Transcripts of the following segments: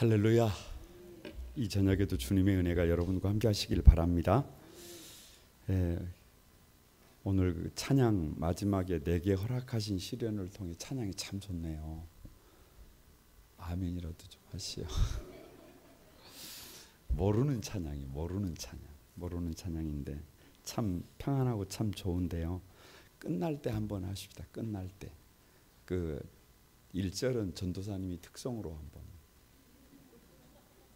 할렐루야. 이 저녁에도 주님의 은혜가 여러분과 함께 하시길 바랍니다. 오늘 그 찬양 마지막에 내게 허락하신 시련을 통해 찬양이 참 좋네요. 아멘이라도 좀 하시오. 모르는 찬양인데 참 평안하고 참 좋은데요. 끝날 때 한번 하십시다. 끝날 때 그 1절은 전도사님이 특성으로 한번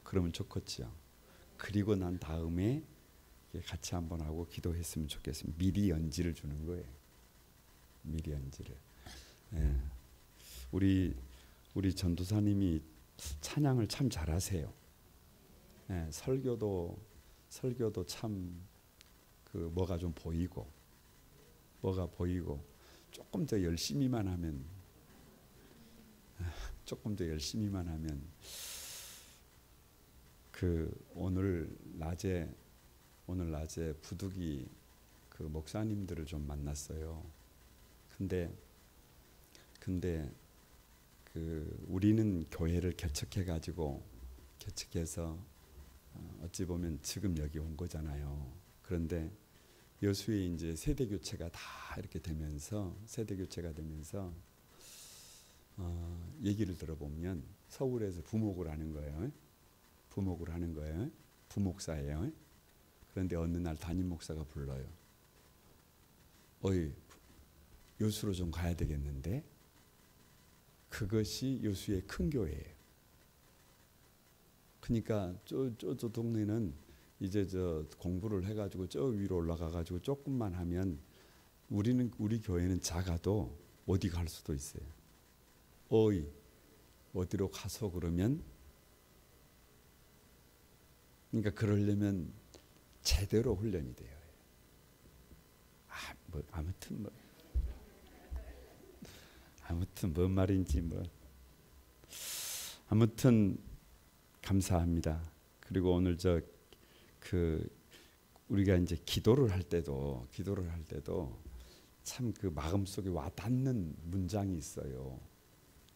그러면 좋겠죠. 그리고 난 다음에 같이 한번 하고 기도했으면 좋겠습니다. 미리 연지를 주는 거예요. 미리 연지를. 우리 전도사님이 찬양을 참 잘하세요. 설교도 참 그 뭐가 보이고 조금 더 열심히만 하면 그 오늘 낮에 부득이 그 목사님들을 좀 만났어요. 근데 그 우리는 교회를 개척해서 어찌 보면 지금 여기 온 거잖아요. 그런데 여수에 이제 세대 교체가 다 이렇게 되면서 얘기를 들어보면 서울에서 부목을 하는 거예요. 부목사예요. 그런데 어느 날 담임 목사가 불러요. 어이, 여수로 좀 가야 되겠는데? 그것이 여수의 큰 교회예요. 그러니까 저 동네는 이제 저 공부를 해가지고 저 위로 올라가가지고 조금만 하면 우리 교회는 작아도 어디 갈 수도 있어요. 어이, 어디로 가서 그러면 그러니까 그러려면 제대로 훈련이 돼요. 아무튼 뭔 말인지 아무튼 감사합니다. 그리고 오늘 우리가 이제 기도를 할 때도 참 그 마음속에 와 닿는 문장이 있어요.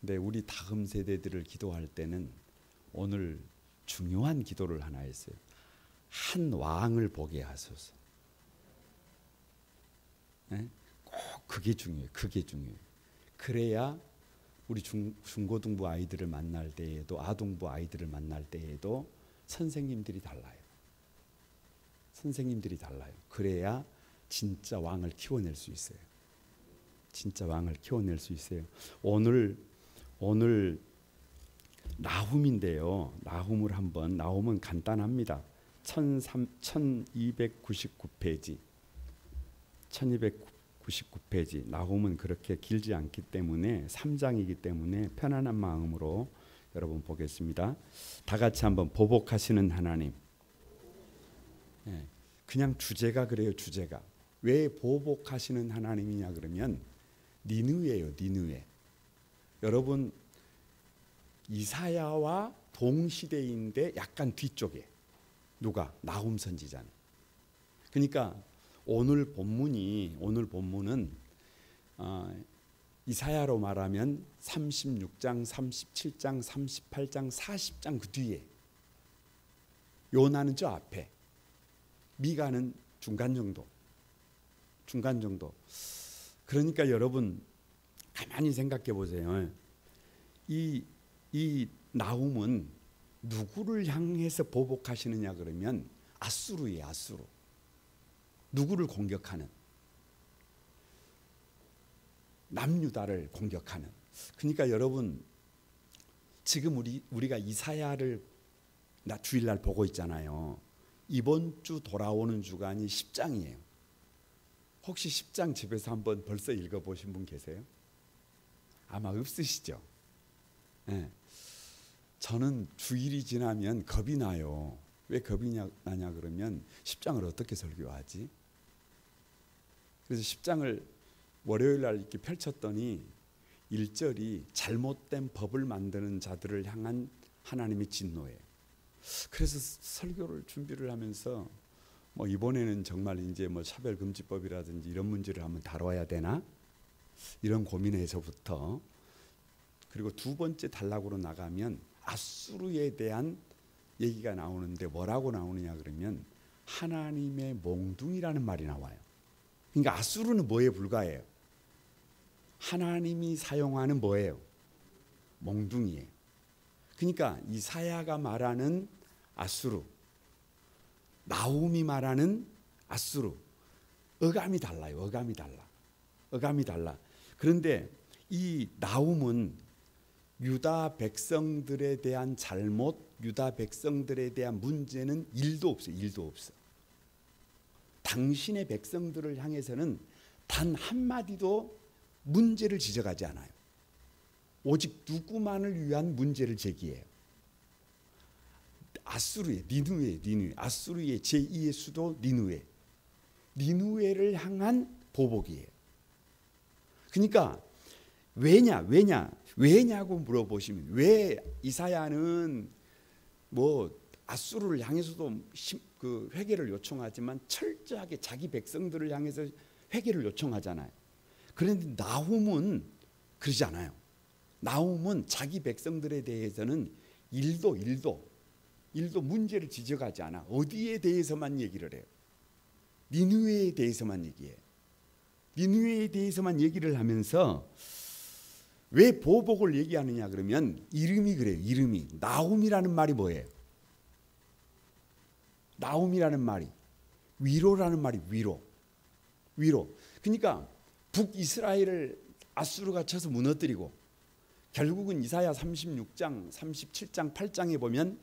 근데 우리 다음 세대들을 기도할 때는 오늘 중요한 기도를 하나 했어요. 한 왕을 보게 하소서. 꼭 그게 중요해요. 그래야 우리 중고등부 아이들을 만날 때에도 아동부 아이들을 만날 때에도 선생님들이 달라요. 그래야 진짜 왕을 키워낼 수 있어요. 오늘 나훔인데요. 나훔은 간단합니다. 1299페이지. 나훔은 그렇게 길지 않기 때문에 3장이기 때문에 편안한 마음으로 여러분 보겠습니다. 다 같이 한번 보복하시는 하나님. 그냥 주제가 그래요. 주제가. 왜 보복하시는 하나님이냐 그러면 니느웨예요. 니느웨. 여러분 이사야와 동시대인데 약간 뒤쪽에 누가? 나훔 선지자는. 그러니까 오늘 본문은 이사야로 말하면 36장, 37장, 38장, 40장 그 뒤에, 요나는 저 앞에, 미가는 중간 정도. 그러니까 여러분 가만히 생각해 보세요. 이 나훔은 누구를 향해서 보복하시느냐 그러면 아수르예요. 아수르. 누구를 공격하는? 남유다를 공격하는. 그러니까 여러분 지금 우리가 이사야를 주일날 보고 있잖아요. 이번 주 돌아오는 주간이 10장이에요. 혹시 10장 집에서 한번 벌써 읽어보신 분 계세요? 아마 없으시죠? 저는 주일이 지나면 겁이 나요. 왜 겁이 나냐 그러면 10장을 어떻게 설교하지? 그래서 10장을 월요일 날 이렇게 펼쳤더니 1절이 잘못된 법을 만드는 자들을 향한 하나님의 진노예요. 그래서 설교를 준비를 하면서 이번에는 정말 이제 차별금지법이라든지 이런 문제를 한번 다뤄야 되나? 이런 고민에서부터, 그리고 두 번째 단락으로 나가면 아수르에 대한 얘기가 나오는데 뭐라고 나오느냐 그러면 하나님의 몽둥이라는 말이 나와요. 그러니까 아수르는 뭐에 불과해요? 하나님이 사용하는 뭐예요? 몽둥이에요. 그러니까 이사야가 말하는 아수르, 나훔이 말하는 아수르, 어감이 달라요. 어감이 달라. 그런데 이 나훔은 유다 백성들에 대한 잘못, 유다 백성들에 대한 문제는 일도 없어요. 당신의 백성들을 향해서는 단 한마디도 문제를 지적하지 않아요. 오직 누구만을 위한 문제를 제기해요. 아수르의 니누에 아수르의 제2의 수도 니누에를 향한 보복이에요. 그러니까 왜냐고 물어보시면 왜 이사야는 뭐 아수르를 향해서도 그 회개를 요청하지만 철저하게 자기 백성들을 향해서 회개를 요청하잖아요. 그런데 나훔은 그러지 않아요. 나훔은 자기 백성들에 대해서는 일도 문제를 지적하지 않아. 어디에 대해서만 얘기를 해요? 니누에에 대해서만 얘기해요. 니누에에 대해서만 얘기를 하면서 왜 보복을 얘기하느냐 그러면 이름이 그래요. 이름이 나훔이라는 말이 뭐예요? 나훔이라는 말이 위로라는 말이 위로. 그러니까 북이스라엘을 아수르가 쳐서 무너뜨리고 결국은 이사야 36장, 37장, 8장에 보면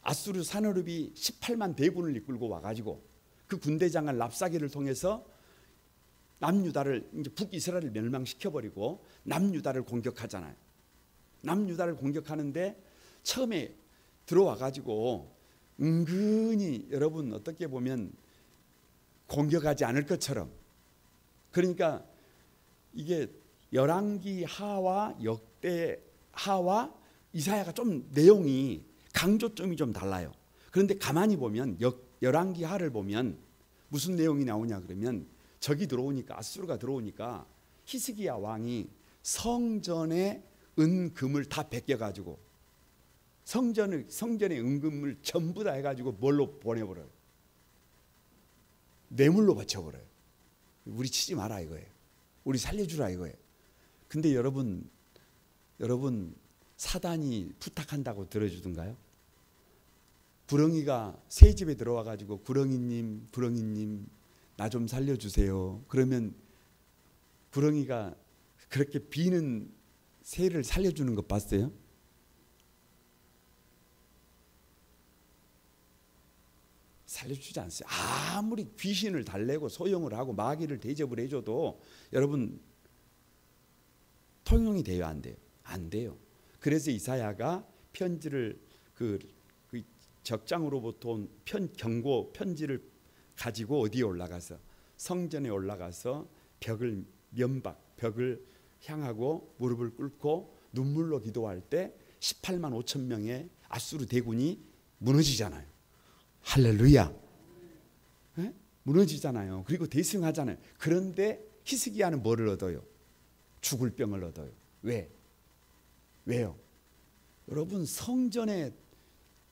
아수르 산헤립이 18만 대군을 이끌고 와가지고 그 군대장을 랍사게를 통해서 남유다를 이제 북이스라엘을 멸망시켜버리고 남유다를 공격하잖아요. 남유다를 공격하는데 처음에 들어와가지고 은근히 여러분 어떻게 보면 공격하지 않을 것처럼, 그러니까 이게 열왕기 하와 역대 하와 이사야가 좀 내용이 강조점이 좀 달라요. 그런데 가만히 보면 열왕기 하를 보면 무슨 내용이 나오냐 그러면 적이 들어오니까 아수르가 들어오니까 히스기야 왕이 성전의 은금을 다 베껴가지고 성전의 은금을 전부 다 해가지고 뭘로 보내버려요? 뇌물로 바쳐버려요. 우리 치지 마라 이거예요. 우리 살려주라 이거예요. 근데 여러분 사단이 부탁한다고 들어주던가요? 부렁이가 새 집에 들어와가지고 부렁이님 나 좀 살려주세요. 그러면 부렁이가 그렇게 비는 새를 살려주는 것 봤어요? 살려주지 않았어요. 아무리 귀신을 달래고 소용을 하고 마귀를 대접을 해줘도 여러분 통용이 돼요? 안 돼요? 안 돼요. 그래서 이사야가 편지를 그 적장으로부터 온 경고 편지를 가지고 어디에 올라가서 성전에 올라가서 벽을 향하고 무릎을 꿇고 눈물로 기도할 때 18만 5천 명의 아수르 대군이 무너지잖아요. 할렐루야. 네? 무너지잖아요. 그리고 대승하잖아요. 그런데 히스기야는 뭐를 얻어요? 죽을 병을 얻어요. 왜요? 여러분 성전의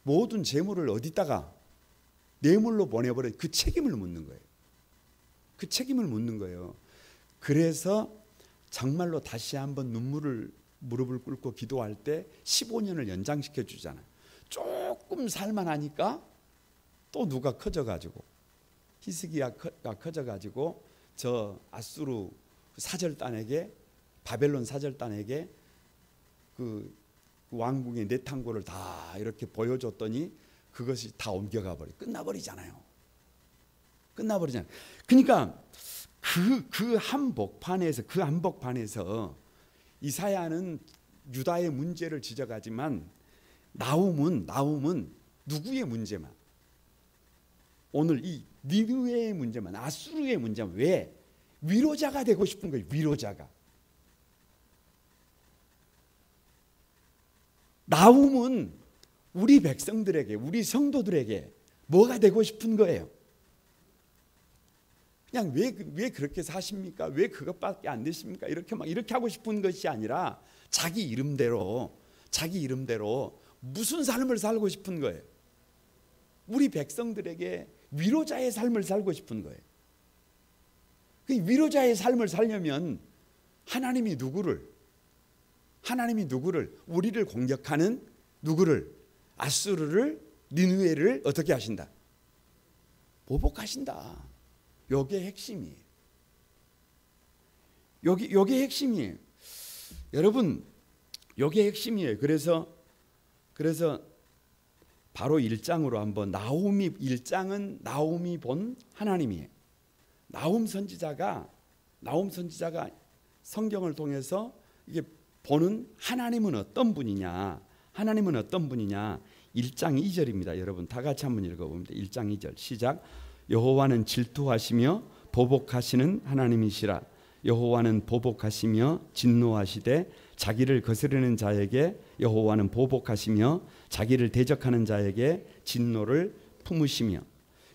모든 재물을 어디다가 뇌물로 보내버려 그 책임을 묻는 거예요. 그래서 정말로 다시 한번 무릎을 꿇고 기도할 때 15년을 연장시켜 주잖아요. 조금 살만하니까 또 누가 커져가지고 히스기야가 커져가지고 저 아수르 사절단에게 바벨론 사절단에게 그 왕궁의 내탕고를 다 이렇게 보여줬더니 그것이 다 옮겨가 버리 끝나버리잖아요. 그러니까 그 한복판에서 이사야는 유다의 문제를 지적하지만 나훔은 누구의 문제만, 오늘 이 니느웨의 문제만, 아수르의 문제만, 왜? 위로자가 되고 싶은 거예요. 위로자가. 나훔은 우리 백성들에게, 우리 성도들에게 뭐가 되고 싶은 거예요? 그냥 왜 그렇게 사십니까? 왜 그것밖에 안 되십니까? 이렇게 하고 싶은 것이 아니라 자기 이름대로 무슨 삶을 살고 싶은 거예요? 우리 백성들에게 위로자의 삶을 살고 싶은 거예요. 그 위로자의 삶을 살려면 하나님이 누구를 우리를 공격하는 누구를 아수르를 니느웨를 어떻게 하신다? 보복하신다. 요게 핵심이에요. 요게 핵심이에요. 여러분, 요게 핵심이에요. 그래서 바로 1장으로 한번 나홈이 1장은 나홈이 본 하나님이에요. 나홈 선지자가 성경을 통해서 이게 보는 하나님은 어떤 분이냐? 1장 2절입니다. 여러분 다 같이 한번 읽어봅니다. 1장 2절 시작. 여호와는 질투하시며 보복하시는 하나님이시라. 여호와는 보복하시며 진노하시되 자기를 거스르는 자에게 여호와는 보복하시며 자기를 대적하는 자에게 진노를 품으시며.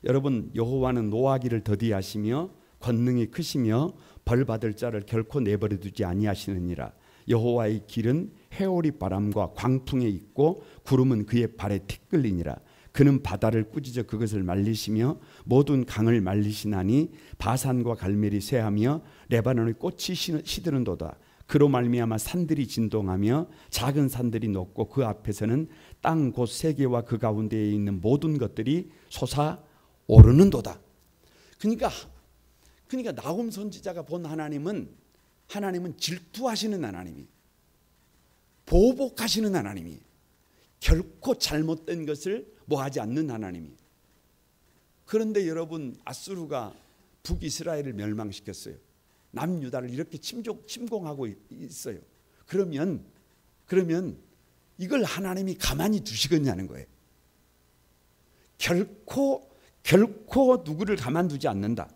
여러분, 여호와는 노하기를 더디하시며 권능이 크시며 벌 받을 자를 결코 내버려 두지 아니하시느니라. 여호와의 길은 해오리 바람과 광풍에 있고 구름은 그의 발에 티끌리니라. 그는 바다를 꾸짖어 그것을 말리시며 모든 강을 말리시나니 바산과 갈멜이 쇠하며 레바논의 꽃이 시드는도다. 그로 말미암아 산들이 진동하며 작은 산들이 높고 그 앞에서는 땅 곧 세계와 그 가운데에 있는 모든 것들이 솟아오르는도다. 그러니까 나홈 선지자가 본 하나님은 질투하시는 하나님이, 보복하시는 하나님이, 결코 잘못된 것을 뭐하지 않는 하나님이. 그런데 여러분, 아수르가 북이스라엘을 멸망시켰어요. 남유다를 이렇게 침공하고 있어요. 그러면 이걸 하나님이 가만히 두시겠냐는 거예요. 결코 누구를 가만두지 않는다.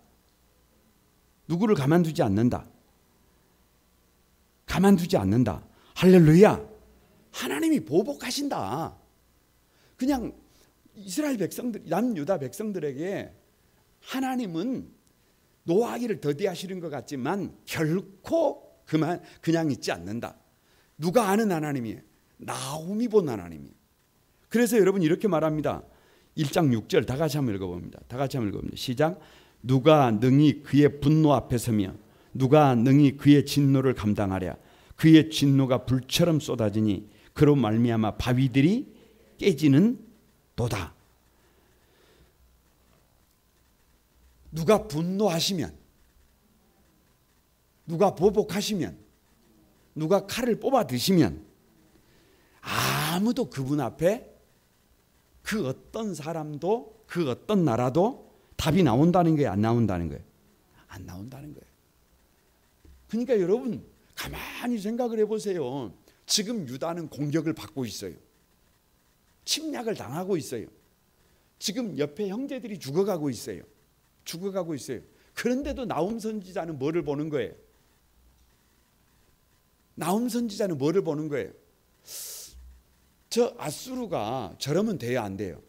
가만두지 않는다. 할렐루야. 하나님이 보복하신다. 그냥 이스라엘 백성들, 남유다 백성들에게 하나님은 노하기를 더디하시는 것 같지만 결코 그냥 있지 않는다. 누가 아는 하나님이에요? 나홈이 본 하나님이에요. 그래서 여러분 이렇게 말합니다. 1장 6절 다 같이 한번 읽어봅니다. 시작. 누가 능히 그의 분노 앞에 서며 누가 능히 그의 진노를 감당하랴. 그의 진노가 불처럼 쏟아지니 그로 말미암아 바위들이 깨지는 도다. 누가 분노하시면, 누가 보복하시면, 누가 칼을 뽑아 드시면 아무도 그분 앞에 그 어떤 사람도 그 어떤 나라도 답이 나온다는 거예요? 안 나온다는 거예요? 안 나온다는 거예요. 그러니까 여러분 가만히 생각을 해보세요. 지금 유다는 공격을 받고 있어요. 침략을 당하고 있어요. 지금 옆에 형제들이 죽어가고 있어요. 그런데도 나홈 선지자는 뭐를 보는 거예요? 저 아수르가 저러면 돼요, 안 돼요?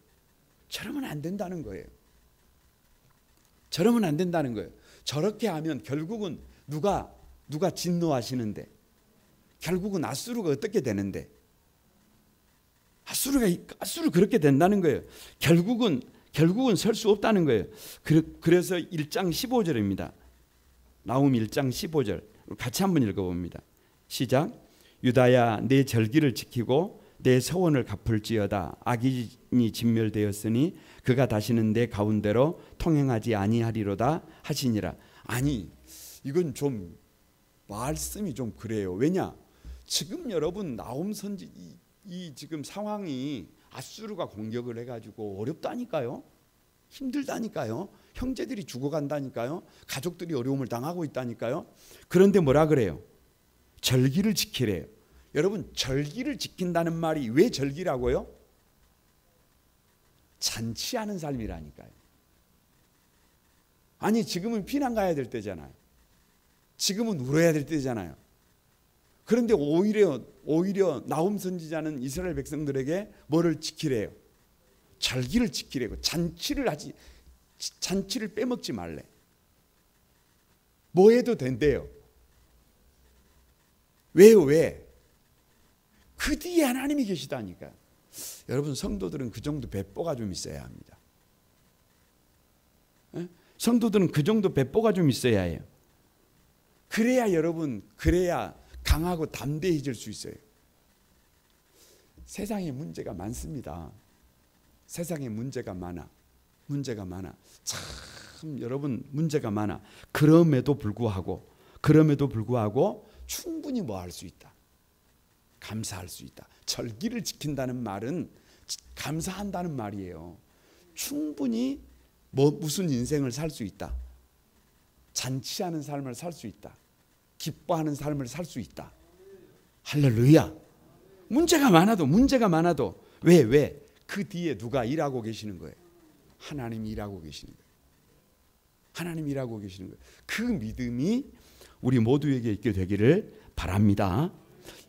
저러면 안 된다는 거예요. 저렇게 하면 결국은 누가 진노하시는데, 결국은 아수르가 어떻게 되는데, 아수르 그렇게 된다는 거예요. 결국은 설 수 없다는 거예요. 그래서 1장 15절입니다. 나홈 1장 15절 같이 한번 읽어봅니다. 시작. 유다야, 내 절기를 지키고 내 서원을 갚을지어다. 악인이 진멸되었으니 그가 다시는 내 가운데로 통행하지 아니하리로다 하시니라. 아니, 이건 좀 말씀이 좀 그래요. 왜냐? 지금 여러분 나홈 선지 이 지금 상황이 아수르가 공격을 해가지고 어렵다니까요. 힘들다니까요. 형제들이 죽어간다니까요. 가족들이 어려움을 당하고 있다니까요. 그런데 뭐라 그래요? 절기를 지키래요. 여러분, 절기를 지킨다는 말이 왜 절기라고요? 잔치하는 삶이라니까요. 아니, 지금은 피난 가야 될 때잖아요. 지금은 울어야 될 때잖아요. 그런데 오히려 나홈 선지자는 이스라엘 백성들에게 뭐를 지키래요? 절기를 지키래요. 잔치를 빼먹지 말래. 뭐 해도 된대요. 왜요? 왜? 그 뒤에 하나님이 계시다니까. 여러분 성도들은 그 정도 배포가 좀 있어야 합니다. 성도들은 그 정도 배포가 좀 있어야 해요. 그래야 여러분, 그래야 강하고 담대해질 수 있어요. 세상에 문제가 많습니다. 세상에 문제가 많아. 참 여러분 문제가 많아. 그럼에도 불구하고 충분히 뭐 할 수 있다. 감사할 수 있다. 절기를 지킨다는 말은 감사한다는 말이에요. 충분히 무슨 인생을 살 수 있다. 잔치하는 삶을 살 수 있다. 기뻐하는 삶을 살 수 있다. 할렐루야. 문제가 많아도 왜? 그 뒤에 누가 일하고 계시는 거예요? 하나님이 일하고 계시는 거예요. 그 믿음이 우리 모두에게 있게 되기를 바랍니다.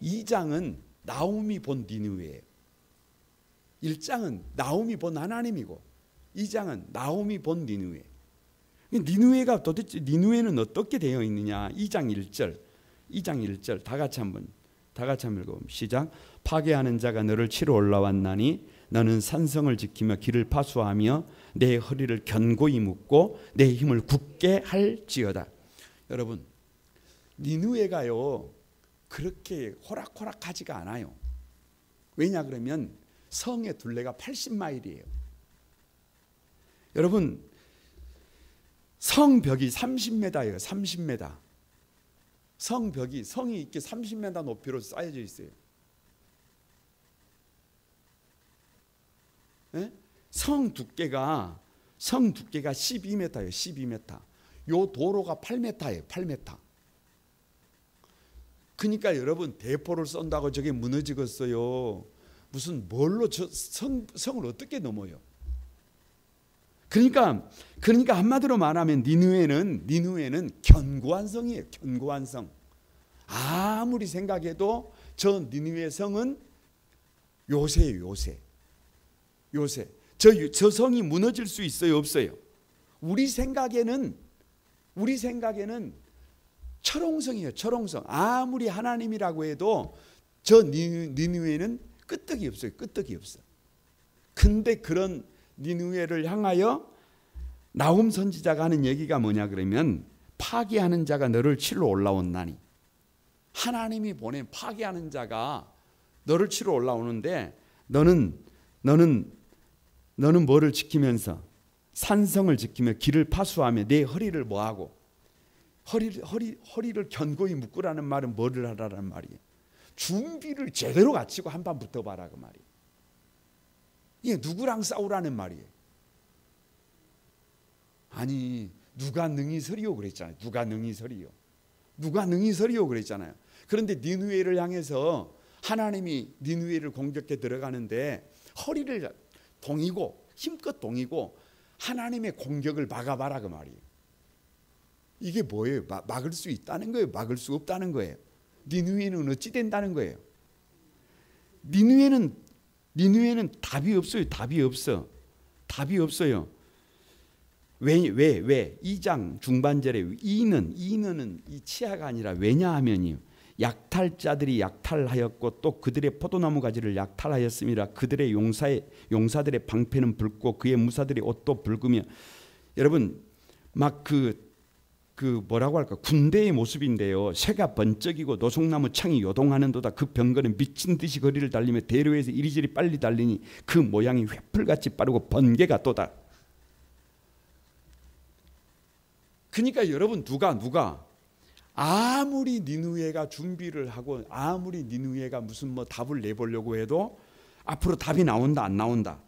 2장은 나홈이 본 니느웨예요. 1장은 나홈이 본 하나님이고 2장은 나홈이 본 니느웨. 니느웨가 도대체 니느웨는 어떻게 되어 있느냐? 2장 1절 다 같이 한번 읽어봅니다. 시작. 파괴하는 자가 너를 치러 올라왔나니 너는 산성을 지키며 길을 파수하며 내 허리를 견고히 묶고 내 힘을 굳게 할지어다. 여러분, 니느웨가요 그렇게 호락호락하지가 않아요. 왜냐 그러면 성의 둘레가 80마일이에요. 여러분, 성벽이 30m예요. 30m. 성이 이렇게 30m 높이로 쌓여져 있어요. 네? 성 두께가 12m예요. 12m. 요 도로가 8m예요. 8m. 그러니까 여러분 대포를 쏜다고 저게 무너지겠어요. 무슨 뭘로 성을 어떻게 넘어요? 그러니까 한마디로 말하면 니느웨는 견고한 성이에요. 견고한 성. 아무리 생각해도 저 니느웨 성은 요새예요. 요새. 저 성이 무너질 수 있어요, 없어요? 우리 생각에는 철옹성이에요. 철옹성. 아무리 하나님이라고 해도 저 니느웨는 끄떡이 없어요. 끄떡이 없어. 근데 그런 니느웨를 향하여 나홈 선지자가 하는 얘기가 뭐냐 그러면 파괴하는 자가 너를 치러 올라온나니. 하나님이 보낸 파괴하는 자가 너를 치러 올라오는데 너는 뭐를 지키면서 산성을 지키며 길을 파수하며 내 허리를 뭐하고 허리를 견고히 묶으라는 말은 뭐를 하라는 말이에요. 준비를 제대로 갖추고 한판 붙어봐라 그 말이에요. 이게 누구랑 싸우라는 말이에요. 아니 누가 능히 서리요 그랬잖아요. 누가 능히 서리요 그랬잖아요. 그런데 니느웨를 향해서 하나님이 니느웨를 공격해 들어가는데 허리를 동이고 힘껏 동이고 하나님의 공격을 막아봐라 그 말이에요. 이게 뭐예요? 막을 수 있다는 거예요? 막을 수 없다는 거예요? 니느웨는 어찌 된다는 거예요? 니느웨는 답이 없어요. 답이 없어요. 왜? 2장 중반절에 이는 이 치아가 아니라 왜냐하면요. 약탈자들이 약탈하였고 또 그들의 포도나무 가지를 약탈하였음이라. 그들의 용사들의 방패는 붉고 그의 무사들의 옷도 붉으며. 여러분 막 그 뭐라고 할까 군대의 모습인데요. 새가 번쩍이고 노송나무 창이 요동하는도다. 그 병거는 미친 듯이 거리를 달리며 대로에서 이리저리 빨리 달리니 그 모양이 횃불같이 빠르고 번개가 또다. 그러니까 여러분 누가 아무리 니느웨가 준비를 하고 아무리 니느웨가 무슨 뭐 답을 내보려고 해도 앞으로 답이 나온다 안 나온다?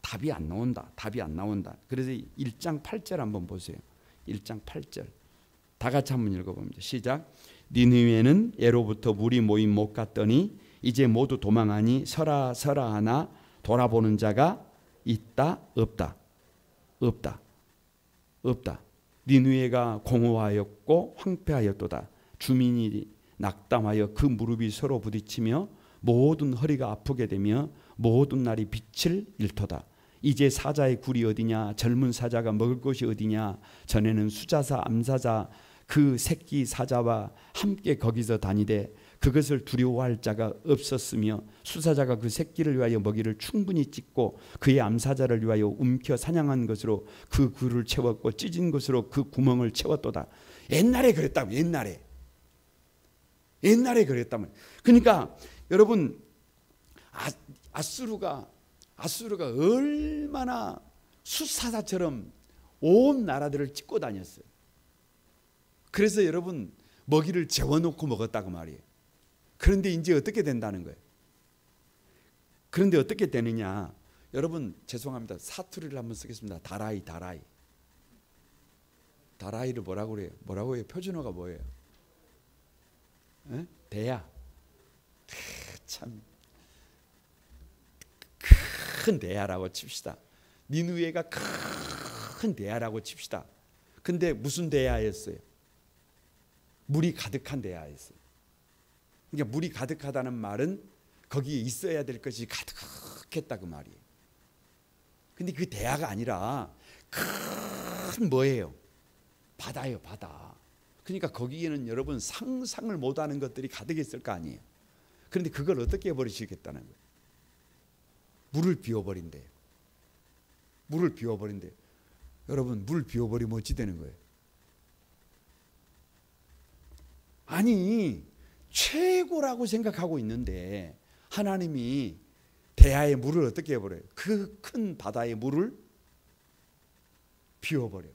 답이 안 나온다. 그래서 1장 8절 한번 보세요. 1장 8절 다 같이 한번 읽어봅니다. 시작. 니느웨는 예로부터 물이 모인 못 갔더니 이제 모두 도망하니 서라 하나 돌아보는 자가 있다 없다. 니느웨가 공허하였고 황폐하였도다. 주민이 낙담하여 그 무릎이 서로 부딪히며 모든 허리가 아프게 되며 모든 날이 빛을 잃도다. 이제 사자의 굴이 어디냐? 젊은 사자가 먹을 것이 어디냐? 전에는 수자사 암사자 그 새끼 사자와 함께 거기서 다니되 그것을 두려워할 자가 없었으며 수사자가 그 새끼를 위하여 먹이를 충분히 찢고 그의 암사자를 위하여 움켜 사냥한 것으로 그 굴을 채웠고 찢은 것으로 그 구멍을 채웠도다. 옛날에 그랬다면, 옛날에 그랬다면. 그러니까 여러분, 아수르가 얼마나 수사자처럼 온 나라들을 찢고 다녔어요. 그래서 여러분, 먹이를 재워놓고 먹었다고 말이에요. 그런데 이제 어떻게 된다는 거예요? 그런데 어떻게 되느냐? 여러분, 죄송합니다. 사투리를 한번 쓰겠습니다. 다라이를 뭐라고 그래요? 뭐라고 해요? 표준어가 뭐예요? 에? 대야. 참 큰 대야라고 칩시다. 니느웨가 큰 대야라고 칩시다. 근데 무슨 대야였어요? 물이 가득한 대야였어요. 그러니까 물이 가득하다는 말은 거기에 있어야 될 것이 가득했다 그 말이에요. 근데 그 대야가 아니라 큰 뭐예요? 바다예요, 바다. 그러니까 거기에는 여러분 상상을 못하는 것들이 가득했을 거 아니에요. 그런데 그걸 어떻게 해버리시겠다는 거예요? 물을 비워버린대요. 물을 비워버린대요. 여러분, 물 비워버리면 어찌 되는 거예요? 아니, 최고라고 생각하고 있는데 하나님이 대하의 물을 어떻게 해버려요? 그 큰 바다의 물을 비워버려요.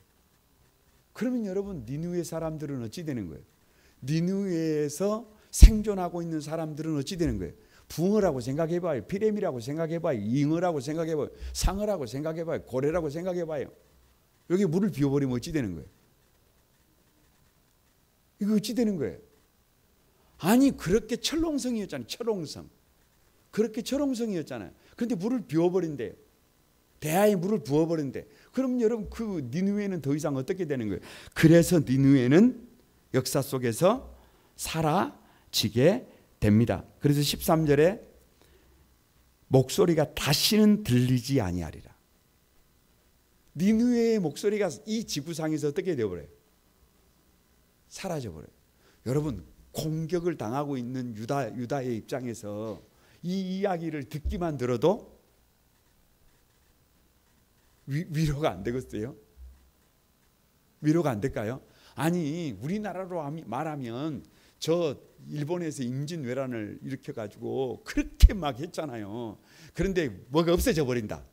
그러면 여러분, 니느웨 사람들은 어찌 되는 거예요? 니느웨에서 생존하고 있는 사람들은 어찌 되는 거예요? 붕어라고 생각해봐요. 피레미라고 생각해봐요. 잉어라고 생각해봐요. 상어라고 생각해봐요. 고래라고 생각해봐요. 여기 물을 비워버리면 어찌 되는 거예요? 이거 어찌 되는 거예요? 아니, 그렇게 철옹성이었잖아요. 철옹성. 그렇게 철옹성이었잖아요. 그런데 물을 비워버린대요. 대하에 물을 부어버린대. 그럼 여러분, 그 니느웨는 더 이상 어떻게 되는 거예요? 그래서 니느웨는 역사 속에서 사라지게 됩니다. 그래서 13절에 목소리가 다시는 들리지 아니하리라. 니느웨의 목소리가 이 지구상에서 어떻게 되어버려요? 사라져버려요. 여러분, 공격을 당하고 있는 유다의 입장에서 이 이야기를 듣기만 들어도 위로가 안 되겠어요? 위로가 안 될까요? 아니, 우리나라로 말하면 저 일본에서 임진왜란을 일으켜가지고 그렇게 막 했잖아요. 그런데 뭐가 없어져 버린다.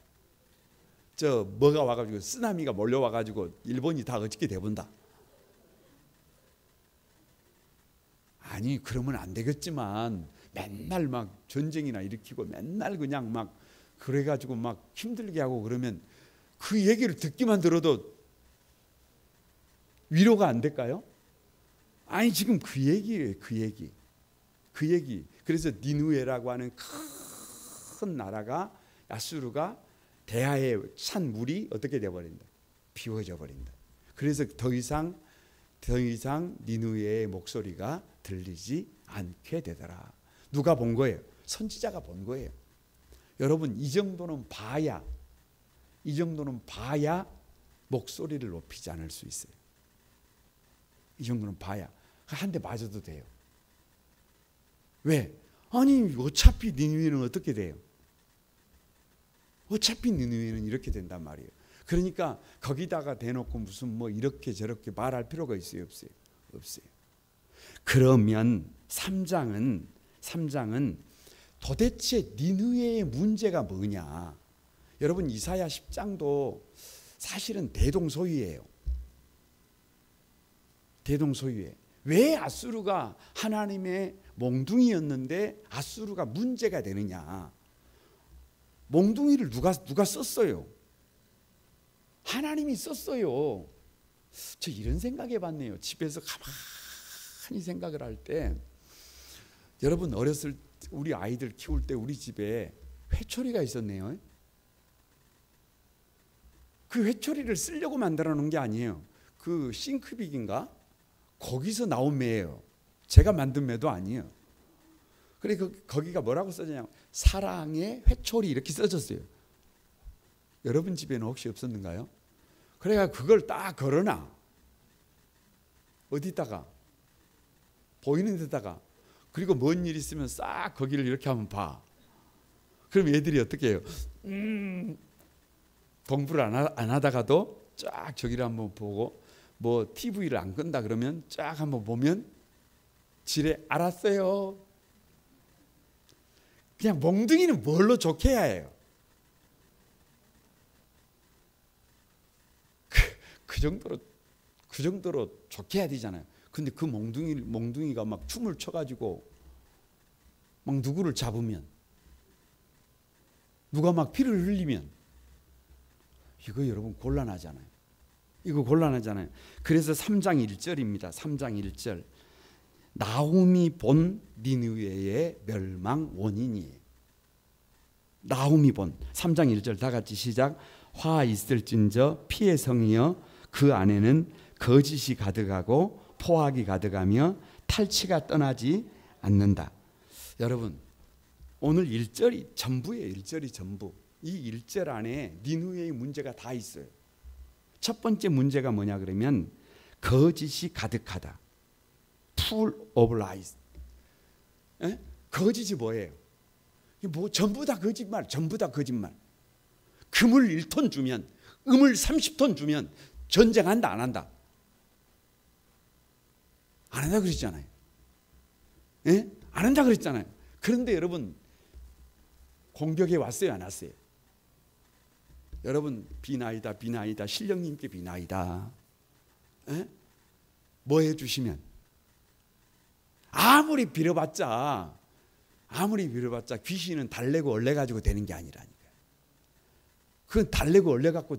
저 뭐가 와가지고 쓰나미가 몰려와가지고 일본이 다 어떻게 돼본다. 아니, 그러면 안 되겠지만 맨날 막 전쟁이나 일으키고 맨날 그냥 막 그래가지고 막 힘들게 하고 그러면 그 얘기를 듣기만 들어도 위로가 안 될까요? 아니, 지금 그 얘기예요. 그 얘기. 그래서 니느웨라고 하는 큰 나라가, 아수르가 대하에 찬 물이 어떻게 되어버린다? 비워져 버린다. 그래서 더 이상 니느웨의 목소리가 들리지 않게 되더라. 누가 본 거예요? 선지자가 본 거예요. 여러분, 이 정도는 봐야 목소리를 높이지 않을 수 있어요. 이 정도는 봐야 한 대 맞아도 돼요. 왜? 아니, 어차피 니느웨는 어떻게 돼요? 어차피 니느웨는 이렇게 된단 말이에요. 그러니까 거기다가 대놓고 무슨 뭐 이렇게 저렇게 말할 필요가 있어요? 없어요? 없어요. 그러면 3장은 도대체 니느웨의 문제가 뭐냐? 여러분, 이사야 10장도 사실은 대동소이예요. 대동소이예요. 왜 아수르가 하나님의 몽둥이였는데 아수르가 문제가 되느냐? 몽둥이를 누가 썼어요? 하나님이 썼어요. 저 이런 생각해봤네요. 집에서 가만히 생각을 할 때, 여러분, 어렸을 때 우리 아이들 키울 때 우리 집에 회초리가 있었네요. 그 회초리를 쓰려고 만들어 놓은 게 아니에요. 그 싱크빅인가? 거기서 나온 매예요. 제가 만든 매도 아니에요. 그래, 거기가 뭐라고 써졌냐면 사랑의 회초리 이렇게 써졌어요. 여러분 집에는 혹시 없었는가요? 그래가 그걸 딱 걸어놔. 어디다가? 보이는 데다가. 그리고 뭔 일 있으면 싹 거기를 이렇게 한번 봐. 그럼 애들이 어떻게 해요? 공부를 안 하다가도 쫙 저기를 한번 보고 뭐 TV를 안 끈다 그러면 쫙 한번 보면 지레 알았어요. 그냥 몽둥이는 뭘로 좋게 해야 해요? 그 정도로 좋게 해야 되잖아요. 근데 그 몽둥이가 막 춤을 춰가지고 막 누구를 잡으면, 누가 막 피를 흘리면 이거 여러분 곤란하잖아요. 이거 곤란하잖아요. 그래서 3장 1절입니다. 3장 1절. 나훔이 본 니느웨의 멸망 원인이에요. 나훔이 본 3장 1절 다 같이 시작. 화 있을진저 피의 성이여 그 안에는 거짓이 가득하고 포악이 가득하며 탈취가 떠나지 않는다. 여러분 오늘 1절이 전부예요. 1절이 전부. 이 1절 안에 니느웨의 문제가 다 있어요. 첫 번째 문제가 뭐냐 그러면 거짓이 가득하다. Full of lies. 거짓이 뭐예요? 뭐 전부 다 거짓말, 전부 다 거짓말. 금을 1톤 주면, 음을 30톤 주면 전쟁한다 안 한다? 안 한다 그랬잖아요. 안 한다 그랬잖아요. 그런데 여러분 공격에 왔어요 안 왔어요? 여러분 비나이다 비나이다 신령님께 비나이다. 뭐 해주시면 아무리 빌어봤자 귀신은 달래고 얼레 가지고 되는 게 아니라니까요. 그건 달래고 얼레 갖고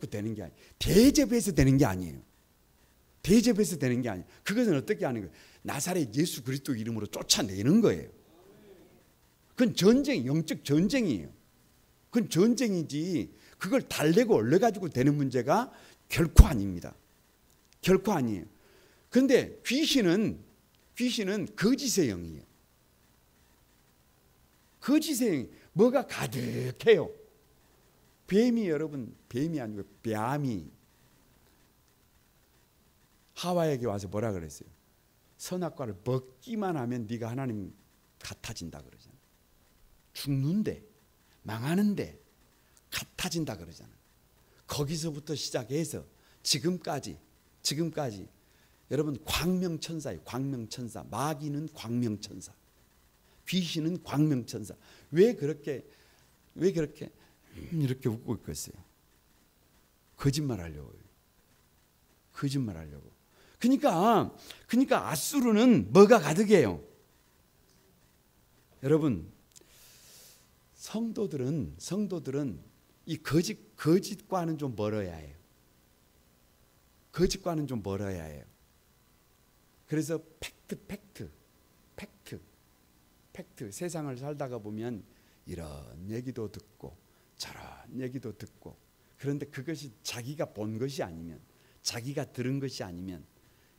되는 게 아니에요. 대접해서 되는 게 아니에요. 대접해서 되는 게 아니에요. 그것은 어떻게 하는 거예요? 나사렛 예수 그리스도 이름으로 쫓아내는 거예요. 그건 전쟁, 영적 전쟁이에요. 그건 전쟁이지 그걸 달래고 얼레 가지고 되는 문제가 결코 아닙니다. 결코 아니에요. 그런데 귀신은 거짓의 영이에요. 거짓의 영, 뭐가 가득해요. 뱀이 여러분, 뱀이 아니고 뱀이 하와에게 와서 뭐라 그랬어요? 선악과를 먹기만 하면 네가 하나님 같아진다 그러잖아요. 죽는데, 망하는데 같아진다 그러잖아요. 거기서부터 시작해서 지금까지 여러분 광명천사예요. 광명천사. 마귀는 광명천사. 귀신은 광명천사. 왜 그렇게 이렇게 웃고 있겠어요? 거짓말하려고. 거짓말하려고. 그러니까 앗수르는 뭐가 가득해요? 여러분 성도들은 이 거짓과는 좀 멀어야 해요. 거짓과는 좀 멀어야 해요. 그래서 팩트. 세상을 살다가 보면 이런 얘기도 듣고 저런 얘기도 듣고, 그런데 그것이 자기가 본 것이 아니면, 자기가 들은 것이 아니면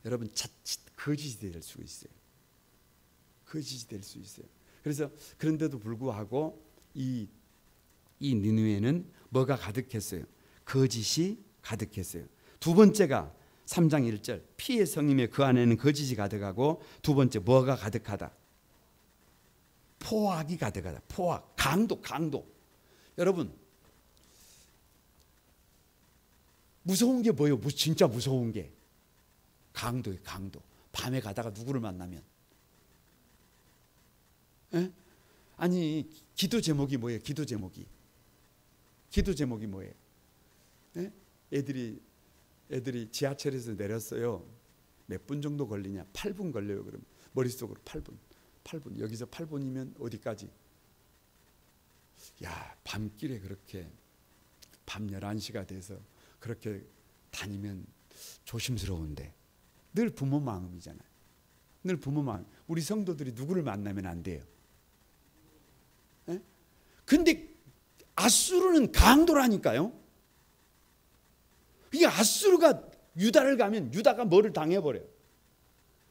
여러분 자칫 거짓이 될 수 있어요. 거짓이 될 수 있어요. 그래서 그런데도 불구하고 이 니느웨는 뭐가 가득했어요? 거짓이 가득했어요. 두 번째가 3장 1절 피의 성임에 그 안에는 거짓이 가득하고, 두 번째 뭐가 가득하다? 포악이 가득하다. 포악, 강도. 여러분 무서운 게 뭐예요? 진짜 무서운 게 강도예요. 강도. 밤에 가다가 누구를 만나면 아니 기도 제목이 뭐예요? 기도 제목이 뭐예요? 애들이 지하철에서 내렸어요. 몇 분 정도 걸리냐? 8분 걸려요. 그럼 머릿속으로 8분. 여기서 8분이면 어디까지? 야, 밤길에 그렇게 밤 11시가 돼서 그렇게 다니면 조심스러운데. 늘 부모 마음이잖아요. 늘 부모 마음. 우리 성도들이 누구를 만나면 안 돼요. 근데 앗수르는 강도라니까요. 이게 앗수르가 유다를 가면 유다가 뭐를 당해버려요?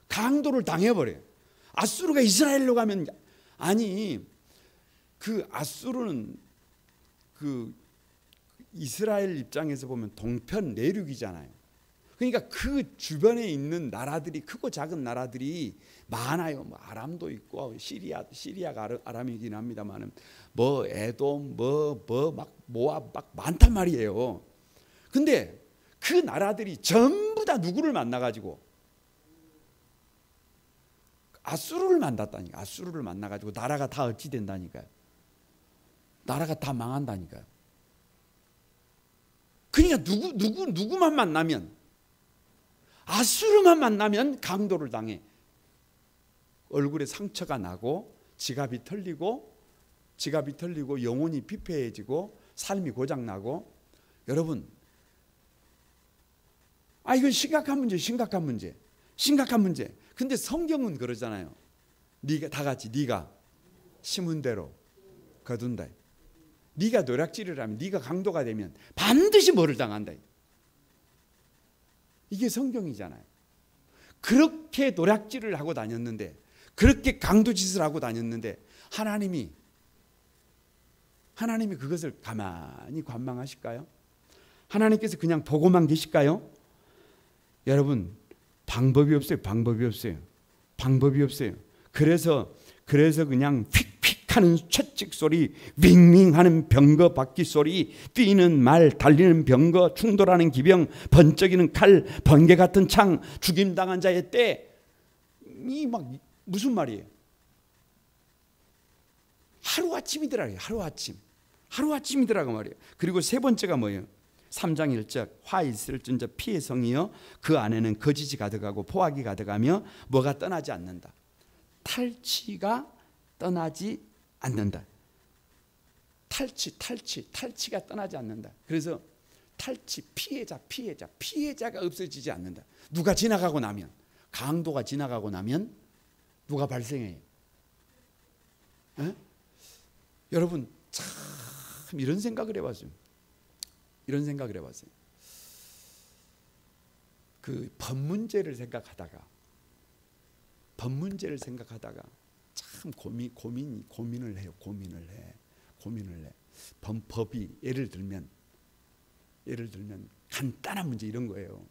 강도를 당해버려요. 앗수르가 이스라엘로 가면, 아니 그 앗수르는 그 이스라엘 입장에서 보면 동편 내륙이잖아요. 그러니까 그 주변에 있는 나라들이 크고 작은 나라들이 많아요. 뭐 아람도 있고 시리아가 아람이긴 합니다만은 뭐 에돔 막 모압 막 많단 말이에요. 근데 그 나라들이 전부 다 누구를 만나가지고 아수르를 만났다니까. 아수르를 만나가지고 나라가 다 어찌 된다니까요. 나라가 다 망한다니까요. 그러니까 누구만 만나면, 아수르만 만나면 강도를 당해. 얼굴에 상처가 나고 지갑이 털리고 영혼이 피폐해지고 삶이 고장나고. 여러분, 이건 심각한 문제. 근데 성경은 그러잖아요. 다 같이 네가 심은 대로 거둔다. 네가 노략질을 하면, 네가 강도가 되면 반드시 뭐를 당한다. 이게 성경이잖아요. 그렇게 노략질을 하고 다녔는데, 그렇게 강도짓을 하고 다녔는데 하나님이 그것을 가만히 관망하실까요? 하나님께서 그냥 보고만 계실까요? 여러분, 방법이 없어요. 그래서 그냥 휙휙 하는 채찍 소리, 윙윙 하는 병거 바퀴 소리, 뛰는 말, 달리는 병거, 충돌하는 기병, 번쩍이는 칼, 번개 같은 창, 죽임당한 자의 때, 이 막 무슨 말이에요? 하루아침이더라고요. 하루아침이더라고 말이에요. 그리고 세 번째가 뭐예요? 3장 1절, 화 있을진저 피의 성이여 그 안에는 거짓이 가득하고 포악이 가득하며 뭐가 떠나지 않는다. 탈취가 떠나지 않는다. 탈취가 떠나지 않는다. 그래서 피해자가 없어지지 않는다. 누가 지나가고 나면, 강도가 지나가고 나면 누가 발생해요? 에? 여러분, 참 이런 생각을 해봤어요. 그 법 문제를 생각하다가 참 고민을 해요. 법이 예를 들면 간단한 문제 이런 거예요.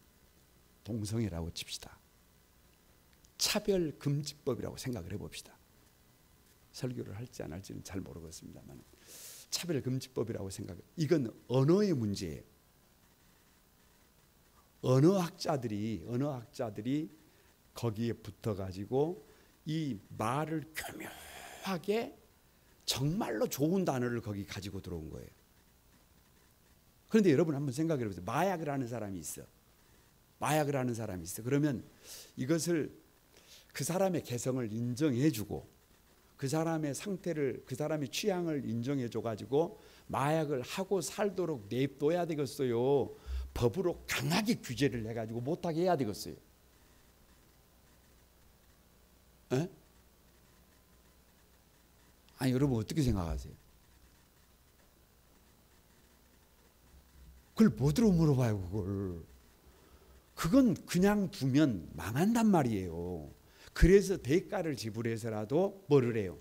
동성애라고 칩시다. 차별금지법이라고 생각을 해봅시다. 설교를 할지 안 할지는 잘 모르겠습니다만 차별금지법이라고 생각해요. 이건 언어의 문제예요. 언어학자들이 거기에 붙어가지고 이 말을 교묘하게 정말로 좋은 단어를 거기 가지고 들어온 거예요. 그런데 여러분 한번 생각해 보세요. 마약을 하는 사람이 있어. 그러면 이것을 그 사람의 개성을 인정해주고 그 사람의 상태를, 그 사람의 취향을 인정해줘가지고 마약을 하고 살도록 냅둬야 되겠어요. 법으로 강하게 규제를 해가지고 못하게 해야 되겠어요. 에? 여러분 어떻게 생각하세요? 그걸 뭐들어 물어봐요. 그건 그냥 두면 망한단 말이에요. 그래서 대가를 지불해서라도 뭐를 해요?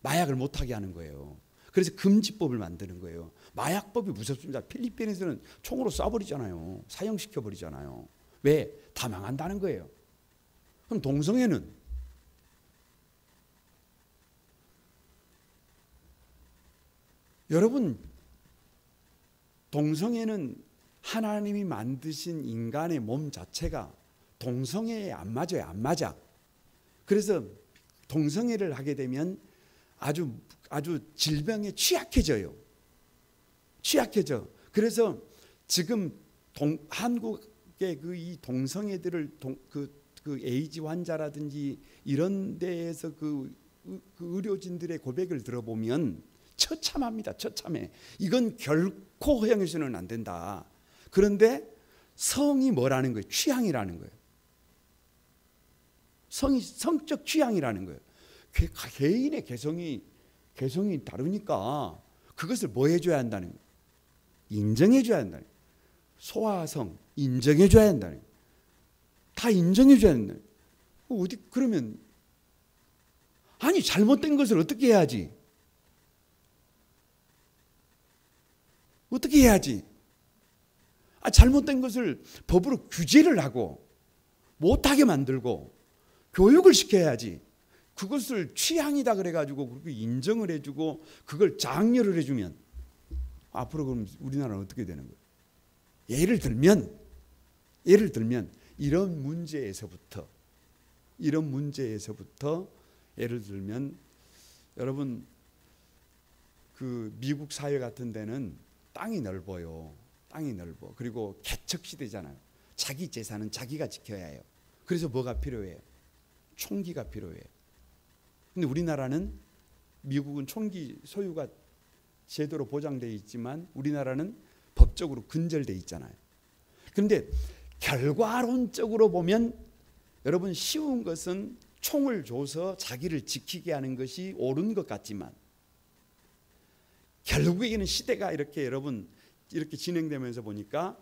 마약을 못하게 하는 거예요. 그래서 금지법을 만드는 거예요. 마약법이 무섭습니다. 필리핀에서는 총으로 쏴버리잖아요. 사형시켜버리잖아요. 왜? 다 망한다는 거예요. 그럼 동성애는? 여러분, 동성애는 하나님이 만드신 인간의 몸 자체가 동성애에 안 맞아요. 안 맞아. 그래서 동성애를 하게 되면 아주 질병에 취약해져요. 그래서 지금 한국의 이 동성애들을 그 에이즈 환자라든지 이런 데에서 그 의료진들의 고백을 들어보면 처참합니다. 처참해. 이건 결코 허용해서는 안 된다. 그런데 성이 뭐라는 거예요? 취향이라는 거예요. 성적 취향이라는 거예요. 개인의 개성이 다르니까 그것을 뭐 해줘야 한다는 거예요? 인정해줘야 한다는 거예요. 소아성 인정해줘야 한다는 거예요. 다 인정해줘야 한다는 거예요. 그러면 잘못된 것을 어떻게 해야지? 잘못된 것을 법으로 규제를 하고 못하게 만들고 교육을 시켜야지. 그것을 취향이다 그래가지고 그렇게 인정을 해주고 그걸 장려를 해주면 앞으로 그럼 우리나라는 어떻게 되는 거예요? 예를 들면 이런 문제에서부터 예를 들면 여러분 그 미국 사회 같은 데는 땅이 넓어요. 땅이 넓어. 그리고 개척 시대잖아요. 자기 재산은 자기가 지켜야 해요. 그래서 뭐가 필요해요? 총기가 필요해요. 근데 우리나라는 미국은 총기 소유가 제도로 보장되어 있지만 우리나라는 법적으로 근절되어 있잖아요. 그런데 결과론적으로 보면 여러분 쉬운 것은 총을 줘서 자기를 지키게 하는 것이 옳은 것 같지만 결국에는 시대가 이렇게 여러분 이렇게 진행되면서 보니까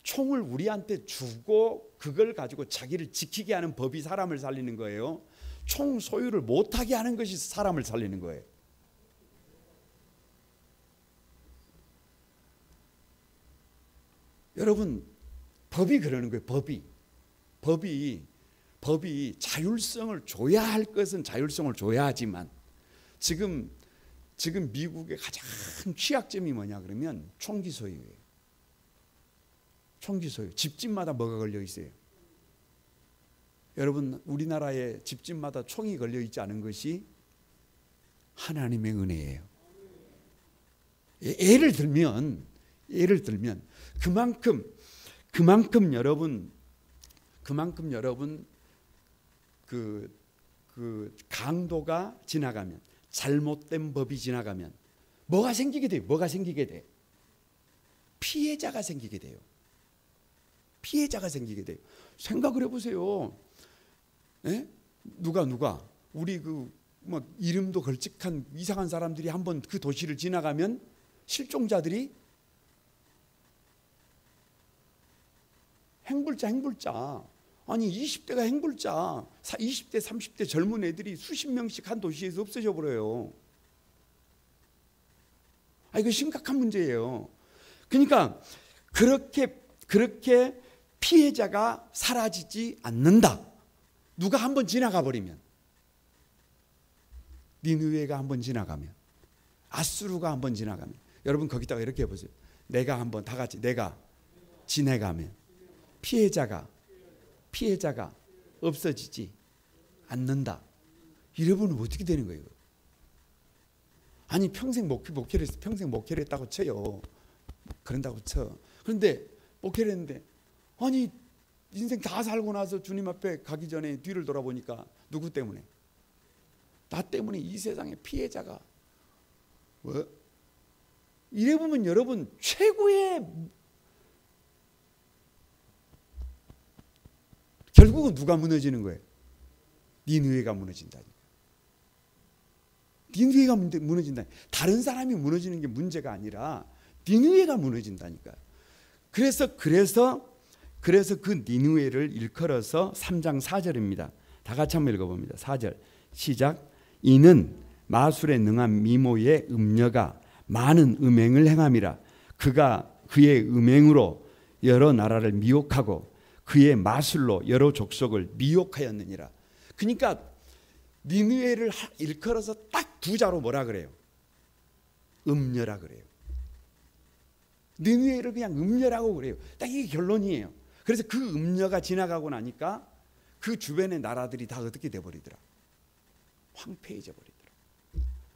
총을 우리한테 주고 그걸 가지고 자기를 지키게 하는 법이 사람을 살리는 거예요. 총 소유를 못하게 하는 것이 사람을 살리는 거예요. 여러분 법이 그러는 거예요. 법이 자율성을 줘야 할 것은 자율성을 줘야 하지만 지금 미국의 가장 취약점이 뭐냐 그러면 총기 소유예요. 총기 소유. 집집마다 뭐가 걸려 있어요? 여러분 우리나라의 집집마다 총이 걸려 있지 않은 것이 하나님의 은혜예요. 예를 들면 그만큼 여러분 그 강도가 지나가면 잘못된 법이 지나가면 뭐가 생기게 돼요? 피해자가 생기게 돼요. 생각을 해보세요. 에? 누가 우리 그 뭐 이름도 걸쭉한 이상한 사람들이 한번 그 도시를 지나가면 실종자들이 행불자 아니 20대가 행불자 20대 30대 젊은 애들이 수십 명씩 한 도시에서 없어져 버려요. 이거 심각한 문제예요. 그러니까 그렇게 피해자가 사라지지 않는다. 누가 한번 지나가 버리면 니느웨가 한번 지나가면 아수르가 한번 지나가면 여러분 거기다가 이렇게 해보세요. 내가 한번 다 같이 내가 지나가면 피해자가 없어지지 않는다. 이러면 어떻게 되는 거예요? 아니 평생 목회를 했다고 쳐요. 그런다고 쳐. 그런데 목회를 했는데 아니 인생 다 살고 나서 주님 앞에 가기 전에 뒤를 돌아보니까 누구 때문에? 나 때문에 이 세상의 피해자가 뭐? 이래 보면 여러분 최고의 결국은 누가 무너지는 거예요? 니느웨가 무너진다니까. 니느웨가 무너진다. 다른 사람이 무너지는 게 문제가 아니라 니느웨가 무너진다니까. 그래서 그 니느웨를 일컬어서 3장 4절입니다. 다 같이 한번 읽어봅니다. 4절 시작. 이는 마술에 능한 미모의 음녀가 많은 음행을 행함이라. 그가 그의 음행으로 여러 나라를 미혹하고 그의 마술로 여러 족속을 미혹하였느니라. 그러니까 니느웨를 일컬어서 딱 두 자로 뭐라 그래요? 음녀라 그래요. 니느웨를 그냥 음녀라고 그래요. 딱 이게 결론이에요. 그래서 그 음녀가 지나가고 나니까 그 주변의 나라들이 다 어떻게 돼버리더라? 황폐해져 버리더라.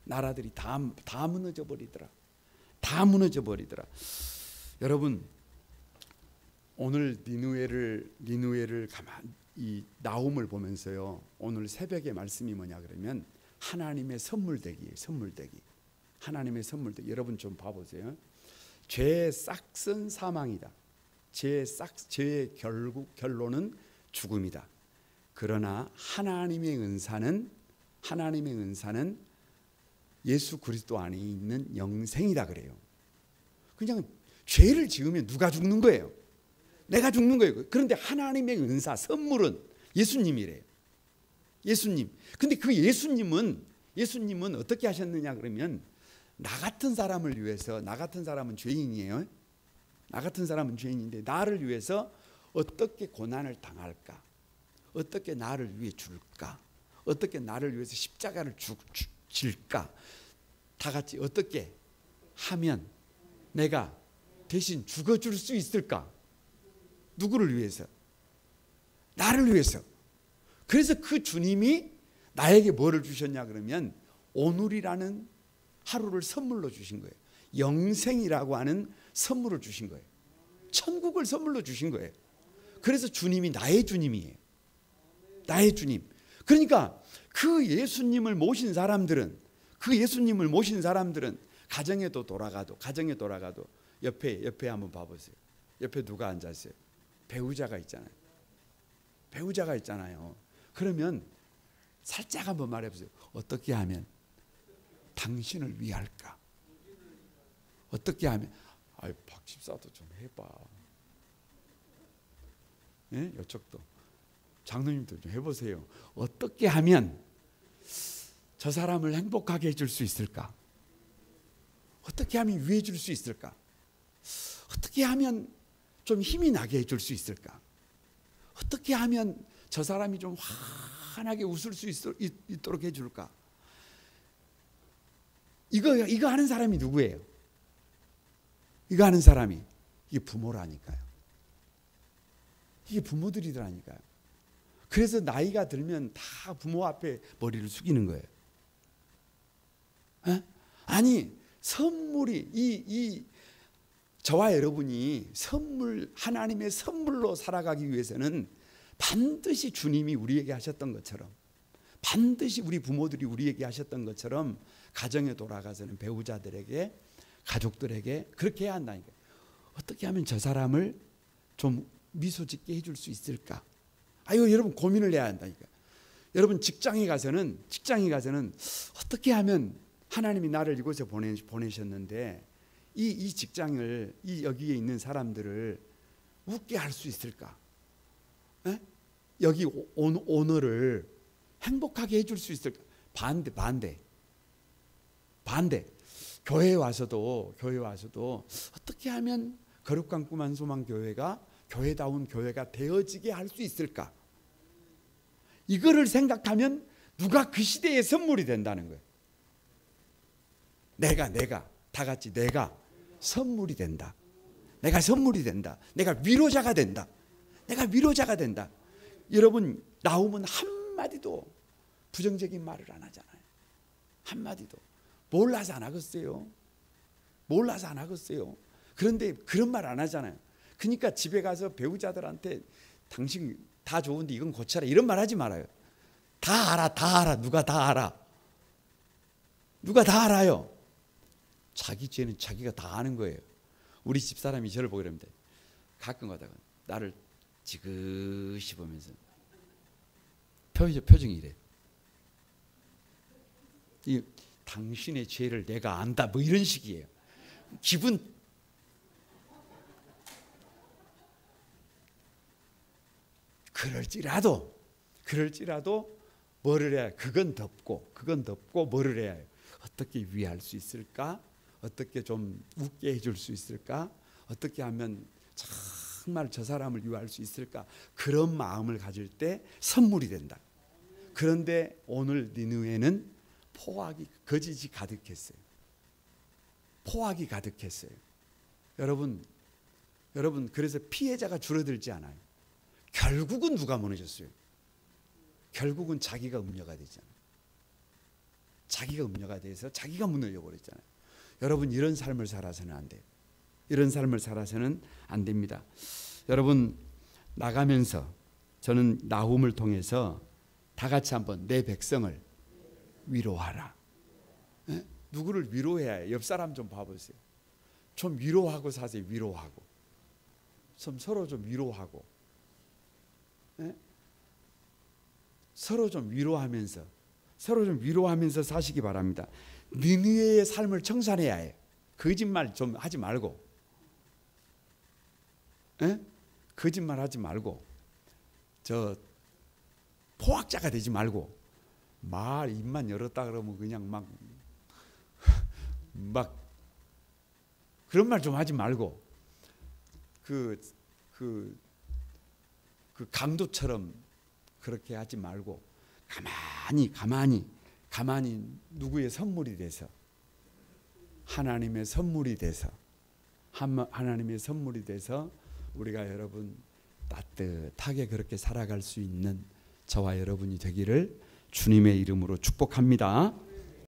나라들이 다 무너져 버리더라. 여러분 오늘 니느웨를 이 나홈을 보면서요. 오늘 새벽의 말씀이 뭐냐 그러면 하나님의 선물대기예요. 하나님의 선물대기. 여러분 좀 봐보세요. 죄의 싹은 사망이다. 죄의 결론은 죽음이다. 그러나 하나님의 은사는 예수 그리스도 안에 있는 영생이다 그래요. 그냥 죄를 지으면 누가 죽는 거예요? 내가 죽는 거예요. 그런데 하나님의 은사, 선물은 예수님이래요. 예수님. 근데 그 예수님은 어떻게 하셨느냐 그러면 나 같은 사람을 위해서, 나 같은 사람은 죄인이에요. 나 같은 사람은 죄인인데 나를 위해서 어떻게 고난을 당할까? 어떻게 나를 위해 줄까? 어떻게 나를 위해서 십자가를 질까? 다 같이 어떻게 하면 내가 대신 죽어줄 수 있을까? 누구를 위해서? 나를 위해서. 그래서 그 주님이 나에게 뭐를 주셨냐 그러면 오늘이라는 하루를 선물로 주신 거예요. 영생이라고 하는 선물을 주신 거예요. 천국을 선물로 주신 거예요. 그래서 주님이 나의 주님이에요. 나의 주님. 그러니까 그 예수님을 모신 사람들은 가정에 돌아가도 옆에 한번 봐보세요. 옆에 누가 앉아 있어요? 배우자가 있잖아요. 그러면 살짝 한번 말해보세요. 어떻게 하면 당신을 위할까? 어떻게 하면 박 집사도 좀 해봐. 예? 이쪽도 장로님도 좀 해보세요. 어떻게 하면 저 사람을 행복하게 해줄 수 있을까? 어떻게 하면 위해 줄 수 있을까? 어떻게 하면 좀 힘이 나게 해줄 수 있을까? 어떻게 하면 저 사람이 좀 환하게 웃을 수 있도록 해줄까? 이거 하는 사람이 누구예요? 이거 하는 사람이 이게 부모라니까요. 이게 부모들이라니까요. 그래서 나이가 들면 다 부모 앞에 머리를 숙이는 거예요. 에? 아니 선물이 저와 여러분이 하나님의 선물로 살아가기 위해서는 반드시 주님이 우리에게 하셨던 것처럼, 반드시 우리 부모들이 우리에게 하셨던 것처럼 가정에 돌아가서는 배우자들에게, 가족들에게 그렇게 해야 한다니까요. 어떻게 하면 저 사람을 좀 미소 짓게 해줄 수 있을까? 여러분 고민을 해야 한다니까요. 여러분 직장에 가서는 어떻게 하면 하나님이 나를 이곳에 보내셨는데 이 직장을 여기에 있는 사람들을 웃게 할 수 있을까? 에? 여기 오너를 행복하게 해줄 수 있을까? 반대. 교회에 와서도 어떻게 하면 거룩한 꿈 한 소망 교회가 교회다운 교회가 되어지게 할 수 있을까? 이거를 생각하면 누가 그 시대의 선물이 된다는 거예요. 내가 다 같이 내가 선물이 된다. 내가 선물이 된다. 내가 위로자가 된다. 여러분 나오면 한마디도 부정적인 말을 안 하잖아요. 한마디도. 몰라서 안 하겠어요. 그런데 그런 말 안 하잖아요. 그러니까 집에 가서 배우자들한테 당신 다 좋은데 이건 고쳐라 이런 말 하지 말아요. 다 알아. 누가 다 알아요. 자기 죄는 자기가 다 아는 거예요. 우리 집사람이 저를 보고 이러는데 가끔 가다가 나를 지그시 보면서 표정이 이래. 당신의 죄를 내가 안다 뭐 이런 식이에요. 기분 그럴지라도 뭐를 해야 그건 덮고 뭐를 해야 해요. 어떻게 위할 수 있을까? 어떻게 좀 웃게 해줄 수 있을까? 어떻게 하면 정말 저 사람을 위할 수 있을까? 그런 마음을 가질 때 선물이 된다. 그런데 오늘 니느웨는 포악이 거짓이 가득했어요. 여러분 그래서 피해자가 줄어들지 않아요. 결국은 누가 무너졌어요? 결국은 자기가 음녀가 되잖아요. 자기가 음녀가 돼서 자기가 문을 열어버렸잖아요. 여러분 이런 삶을 살아서는 안 돼요. 이런 삶을 살아서는 안 됩니다. 여러분 나가면서 저는 나훔을 통해서 다 같이 한번 내 백성을 위로하라. 에? 누구를 위로해야 해요? 옆 사람 좀 봐보세요. 좀 위로하고 사세요. 위로하고. 서로 좀 위로하고. 에? 서로 좀 위로하면서 사시기 바랍니다. 니느웨의 삶을 청산해야 해요. 거짓말 좀 하지 말고. 에? 거짓말 하지 말고. 포악자가 되지 말고. 말 입만 열었다 그러면 그냥 막 그런 말 좀 하지 말고 그 강도처럼 그렇게 하지 말고 가만히 누구의 선물이 돼서 하나님의 선물이 돼서 우리가 여러분 따뜻하게 그렇게 살아갈 수 있는 저와 여러분이 되기를 주님의 이름으로 축복합니다.